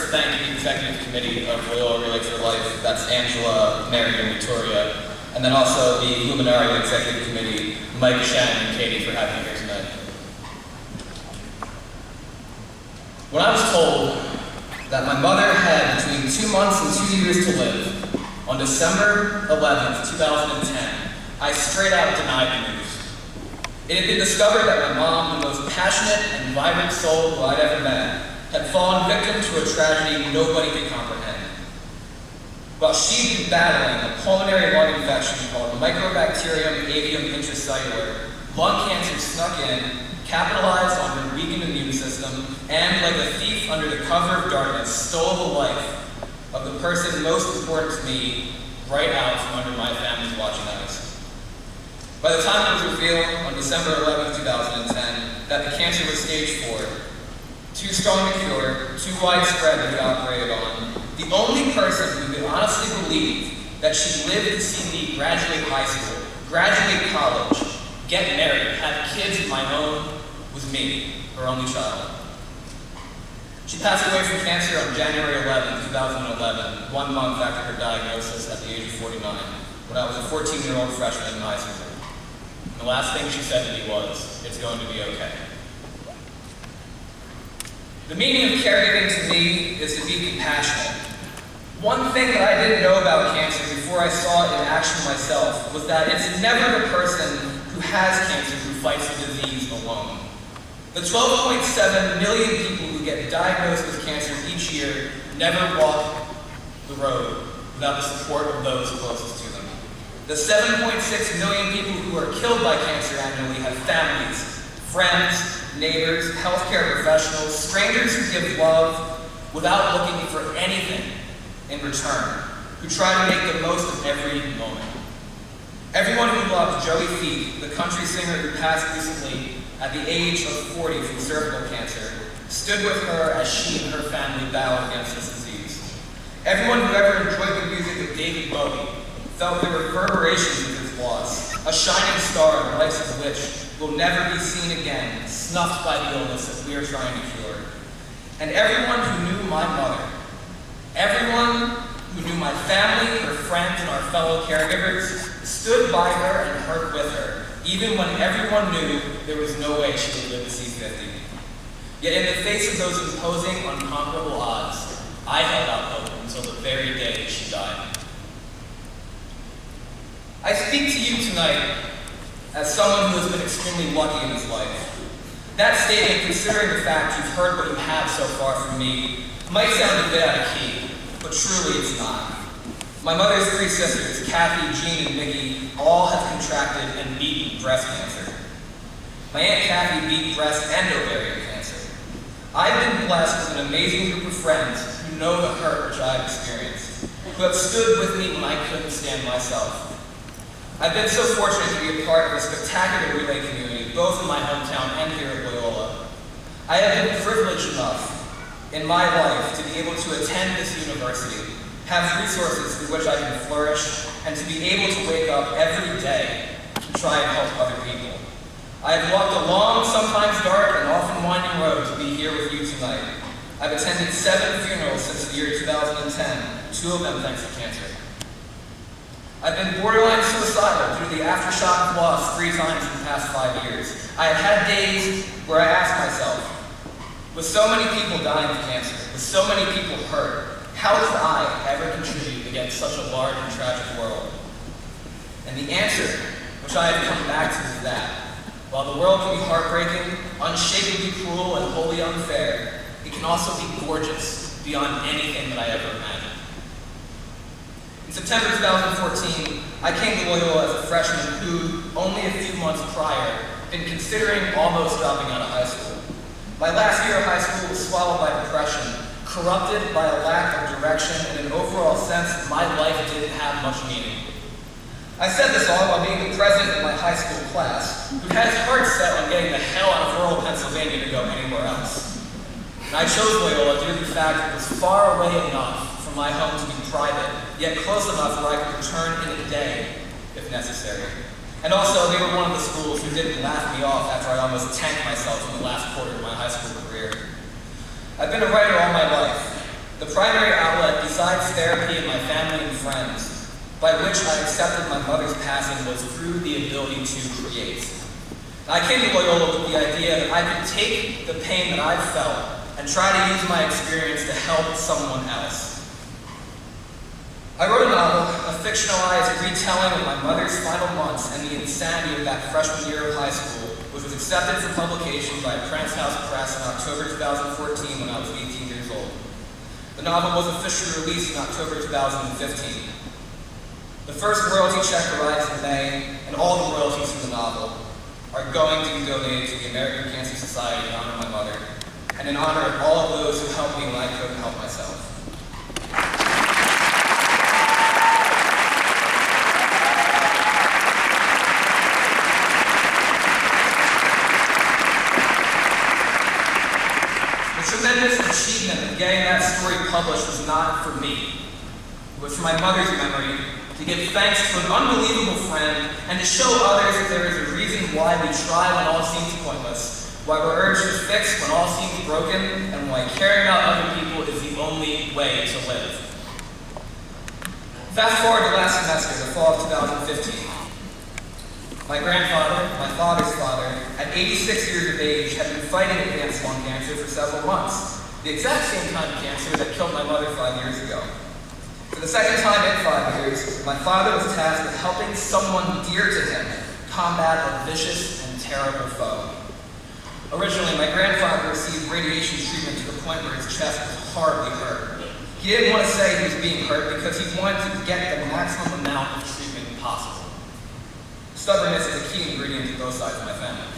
first thank the Executive Committee of Loyola Relay for Life, that's Angela, Mary, and Victoria, and then also the Luminario Executive Committee, Mike, Shannon, and Katie for having me here tonight. When I was told that my mother had between 2 months and 2 years to live, on December 11th, 2010, I straight out denied the news. It had been discovered that my mom, the most passionate and vibrant soul who I'd ever met, had fallen victim to a tragedy nobody could comprehend. While she'd been battling a pulmonary lung infection called Mycobacterium avium intracellular, lung cancer snuck in, capitalized on her weakened immune system, and like a thief under the cover of darkness, stole the life of the person most important to me right out from under my family's watching eyes. By the time it was revealed on December 11, 2010, that the cancer was stage 4, too strong to cure, too widespread to be operated on, the only person who could honestly believe that she'd live to see me graduate high school, graduate college, get married, have kids of my own, was me, her only child. She passed away from cancer on January 11, 2011, 1 month after her diagnosis at the age of 49, when I was a 14-year-old freshman in high school. And the last thing she said to me was, "It's going to be okay." The meaning of caregiving to me is to be compassionate. One thing that I didn't know about cancer before I saw it in action myself was that it's never the person who has cancer who fights the disease alone. The 12.7 million people who get diagnosed with cancer each year never walk the road without the support of those closest to them. The 7.6 million people who are killed by cancer annually have families, friends, neighbors, healthcare professionals, strangers who give love without looking for anything in return, who try to make the most of every moment. Everyone who loved Joey Feet, the country singer who passed recently at the age of 40 from cervical cancer, stood with her as she and her family battled against this disease. Everyone who ever enjoyed the music of David Bowie felt the reverberations of his loss, a shining star the likes of which will never be seen again, snuffed by the illness that we are trying to cure. And everyone who knew my mother, everyone who knew my family, her friends, and our fellow caregivers, stood by her and hurt with her, even when everyone knew there was no way she would live to see 50. Yet in the face of those imposing, unconquerable odds, I held out hope until the very day she died. I speak to you tonight as someone who has been extremely lucky in his life. That statement, considering the fact you've heard what you have so far from me, might sound a bit out of key, but truly it's not. My mother's 3 sisters, Kathy, Jean, and Mickey, all have contracted and beaten breast cancer. My Aunt Kathy beat breast and ovarian cancer. I've been blessed with an amazing group of friends who know the hurt which I've experienced, who have stood with me when I couldn't stand myself. I've been so fortunate to be a part of a spectacular relay community, both in my hometown and here at Loyola. I have been privileged enough in my life to be able to attend this university, have resources through which I can flourish, and to be able to wake up every day to try and help other people. I have walked a long, sometimes dark, and often winding road to be here with you tonight. I've attended 7 funerals since the year 2010, 2 of them thanks to cancer. I've been borderline suicidal due to the aftershock of loss 3 times in the past 5 years. I have had days where I ask myself, with so many people dying of cancer, with so many people hurt, how could I ever contribute against such a large and tragic world? And the answer, which I have come back to, is that while the world can be heartbreaking, unshakably cruel, and wholly unfair, it can also be gorgeous beyond anything that I ever imagined. In September 2014, I came to Loyola as a freshman who, only a few months prior, had been considering almost dropping out of high school. My last year of high school was swallowed by depression, corrupted by a lack of direction and an overall sense that my life didn't have much meaning. I said this all while being the president of my high school class, who had his heart set on getting the hell out of rural Pennsylvania to go anywhere else. And I chose Loyola due to the fact that it was far away enough from my home to be private, yet close enough where I could return in a day, if necessary. And also, they were one of the schools who didn't laugh me off after I almost tanked myself in the last quarter of my high school career. I've been a writer all my life, the primary outlet besides therapy and my family and friends, by which I accepted my mother's passing, was through the ability to create. I came to Loyola with the idea that I could take the pain that I've felt and try to use my experience to help someone else. I wrote a novel, a fictionalized retelling of my mother's final months and the insanity of that freshman year of high school, which was accepted for publication by Prentice House Press in October 2014 when I was 18 years old. The novel was officially released in October 2015. The first royalty check arrives in May, and all the royalties from the novel are going to be donated to the American Cancer Society in honor of my mother, and in honor of all of those who helped me when I couldn't help myself. The tremendous achievement of getting that story published was not for me. It was for my mother's memory, to give thanks to an unbelievable friend, and to show others that there is a reason why we try when all seems pointless, why we're urged to fix when all seems broken, and why caring about other people is the only way to live. Fast forward to last semester, the fall of 2015. My grandfather, my father's father, at 86 years of age, had been fighting advanced lung cancer for several months, the exact same kind of cancer that killed my mother 5 years ago. For the second time in 5 years, my father was tasked with helping someone dear to him combat a vicious and terrible foe. Originally, my grandfather received radiation treatment to the point where his chest was horribly hurt. He didn't want to say he was being hurt because he wanted to get the maximum amount of treatment possible. Stubbornness is a key ingredient to both sides of my family.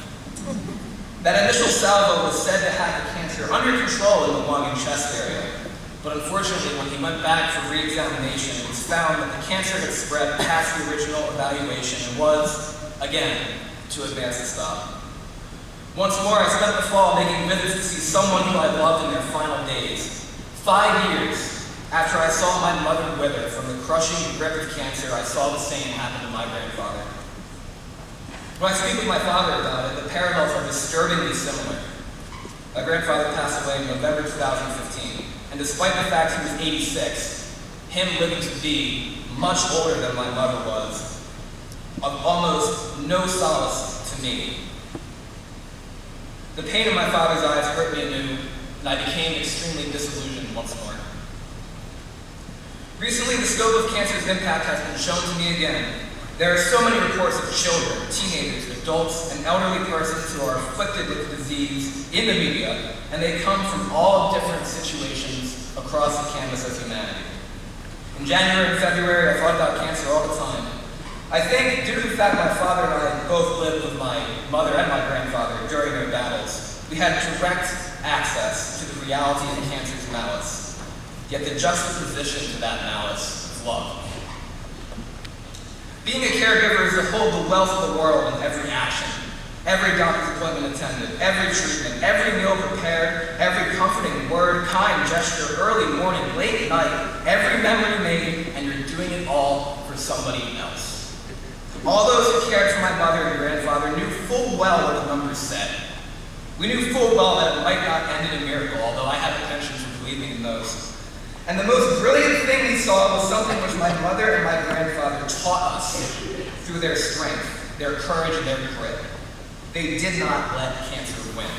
That initial salvo was said to have the cancer under control in the lung and chest area, but unfortunately when he went back for re-examination, it was found that the cancer had spread past the original evaluation and was, again, too advanced to stop. Once more, I spent the fall making visits to see someone who I loved in their final days. 5 years after I saw my mother wither from the crushing grip of cancer, I saw the same happen to my grandfather. When I speak with my father about it, the parallels are disturbingly similar. My grandfather passed away in November 2015, and despite the fact he was 86, him living to be much older than my mother was, of almost no solace to me. The pain in my father's eyes hurt me anew, and I became extremely disillusioned once more. Recently, the scope of cancer's impact has been shown to me again. There are so many reports of children, teenagers, adults, and elderly persons who are afflicted with the disease in the media, and they come from all different situations across the canvas of humanity. In January and February, I thought about cancer all the time. I think due to the fact my father and I both lived with my mother and my grandfather during their battles, we had direct access to the reality of cancer's malice. Yet the juxtaposition to that malice is love. Being a caregiver is to hold the wealth of the world in every action, every doctor's appointment attended, every treatment, every meal prepared, every comforting word, kind gesture, early morning, late night, every memory made, and you're doing it all for somebody else. All those who cared for my mother and grandfather knew full well what the numbers said. We knew full well that it might not end in a miracle, although I had a penchant for believing in those. And the most brilliant thing we saw was something which my mother and my grandfather taught us through their strength, their courage, and their grit. They did not let cancer win.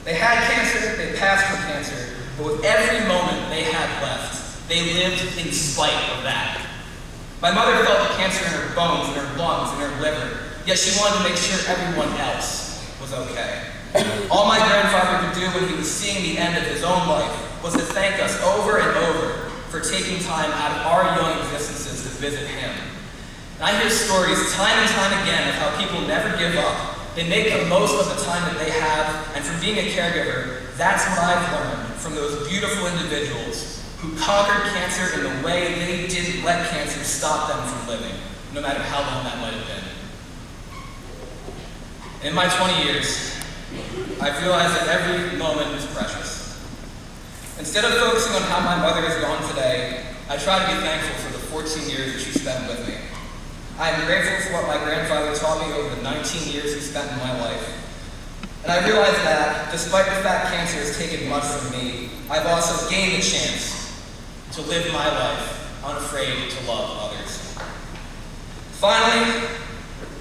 They had cancer, they passed from cancer, but with every moment they had left, they lived in spite of that. My mother felt the cancer in her bones, in her lungs, in her liver, yet she wanted to make sure everyone else was okay. All my grandfather could do when he was seeing the end of his own life was to thank us over and over for taking time out of our young existences to visit him. And I hear stories time and time again of how people never give up. They make the most of the time that they have, and from being a caregiver, that's what I've learned from those beautiful individuals who conquered cancer in the way they didn't let cancer stop them from living, no matter how long that might have been. In my 20 years, I've realized that every moment is precious. Instead of focusing on how my mother is gone today, I try to be thankful for the 14 years that she spent with me. I am grateful for what my grandfather taught me over the 19 years he spent in my life. And I realize that, despite the fact cancer has taken much from me, I've also gained the chance to live my life unafraid to love others. Finally,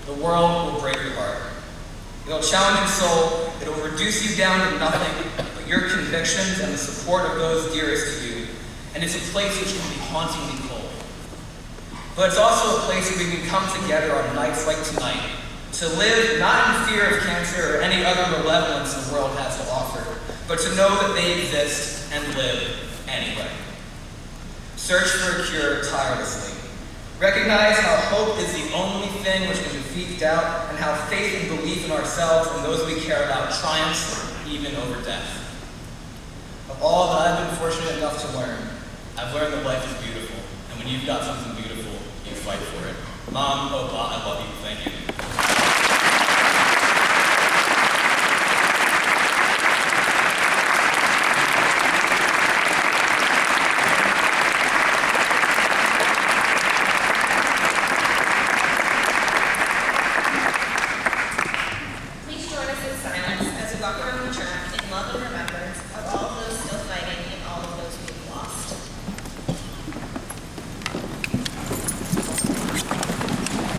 the world will break your heart. It'll challenge your soul, it'll reduce you down to nothing but your convictions and the support of those dearest to you. And it's a place which can be hauntingly cold. But it's also a place where we can come together on nights like tonight to live not in fear of cancer or any other malevolence the world has to offer, but to know that they exist and live anyway. Search for a cure tirelessly. Recognize how hope is the only thing which can defeat doubt, and how faith and belief in ourselves and those we care about triumphs even over death. Of all that I've been fortunate enough to learn, I've learned that life is beautiful, and when you've got something beautiful, you fight for it. Mom, Opa, I love you. Thank you.